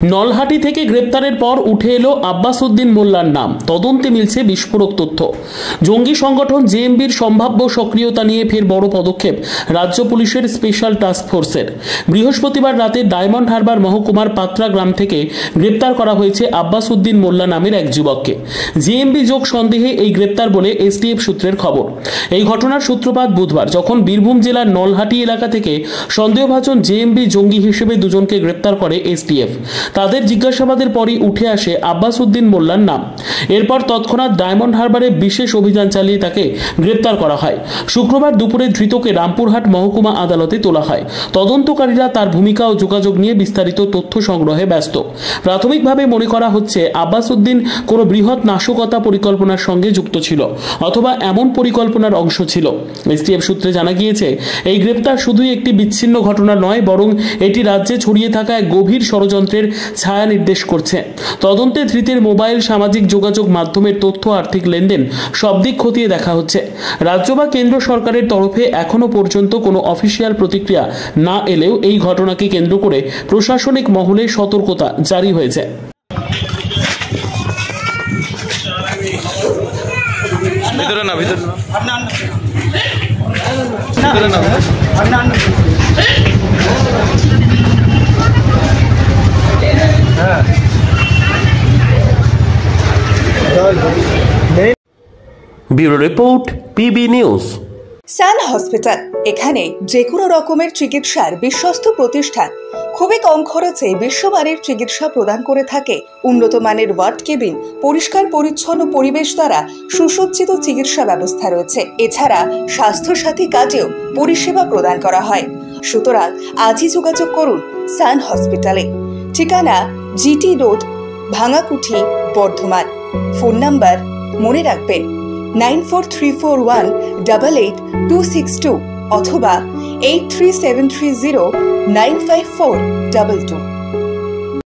নলহাটি থেকে গ্রেপ্তারের পর উঠে এলো আব্বাস উদ্দিন মোল্লার নাম। তদন্তে মিলছে বিস্ফোরক তথ্য। জঙ্গি সংগঠন জেএমবির সম্ভাব্য সক্রিয়তা নিয়ে ফের বড় পদক্ষেপ রাজ্য পুলিশের স্পেশাল টাস্ক ফোর্সের। বৃহস্পতিবার রাতে ডায়মন্ড হারবার মহকুমার পাত্রা গ্রাম থেকে গ্রেপ্তার করা হয়েছে আব্বাস উদ্দিন মোল্লা নামের এক যুবককে। জেএমবি যোগ সন্দেহে এই গ্রেপ্তার বলে এসটিএফ সূত্রের খবর। এই ঘটনার সূত্রপাত বুধবার, যখন বীরভূম জেলার নলহাটি এলাকা থেকে সন্দেহভাজন জেএমবি জঙ্গি হিসেবে দুজনকে গ্রেপ্তার করে এসটিএফ। তাদের জিজ্ঞাসাবাদের পরই উঠে আসে আব্বাস উদ্দিন মোল্লার নাম। এরপর তৎক্ষণাৎ ডায়মন্ড হারবারে বিশেষ অভিযান চালিয়ে তাকে গ্রেপ্তার করা হয়। শুক্রবার দুপুরে ধৃতকে রামপুরহাট মহকুমা আদালতে তোলা হয়। তদন্তকারীরা তার ভূমিকা ও যোগাযোগ নিয়ে বিস্তারিত তথ্য সংগ্রহে ব্যস্ত। প্রাথমিকভাবে মনে করা হচ্ছে আব্বাস উদ্দিন কোনো বৃহৎ নাশকতা পরিকল্পনার সঙ্গে যুক্ত ছিল অথবা এমন পরিকল্পনার অংশ ছিল। এসটিএফ সূত্রে জানা গিয়েছে, এই গ্রেপ্তার শুধুই একটি বিচ্ছিন্ন ঘটনা নয়, বরং এটি রাজ্যে ছড়িয়ে থাকা এক গভীর ষড়যন্ত্রের ছায়া নির্দেশ করছে। তদন্তে ধৃতের মোবাইল, সামাজিক যোগাযোগ মাধ্যমের তথ্য, আর্থিক লেনদেন সব দিক খতিয়ে দেখা হচ্ছে। রাজ্য বা কেন্দ্র সরকারের তরফে এখনো পর্যন্ত কোনো অফিসিয়াল প্রতিক্রিয়া না এলেও এই ঘটনাকে কেন্দ্র করে প্রশাসনিক মহলে সতর্কতা জারি হয়েছে। Bureau report, PB news. Sun hospital, এখানে যে কোনো রকমের চিকিৎসার বিশ্বস্ত প্রতিষ্ঠান। খুবই কম খরচে বিশ্বমানের চিকিৎসা প্রদান করে থাকে। উন্নত মানের ওয়ার্ড কেবিন, পরিষ্কার পরিচ্ছন্ন পরিবেশ দ্বারা সুসজ্জিত চিকিৎসা ব্যবস্থা রয়েছে। এছাড়া স্বাস্থ্যসাথী কাজেও পরিষেবা প্রদান করা হয়। সুতরাং আজই যোগাযোগ করুন সান হসপিটালে। ঠিকানা GT road, Bhangakuthi, Bardhaman. Phone number মনে রাখবেন 9434188262 অথবা 83730954222।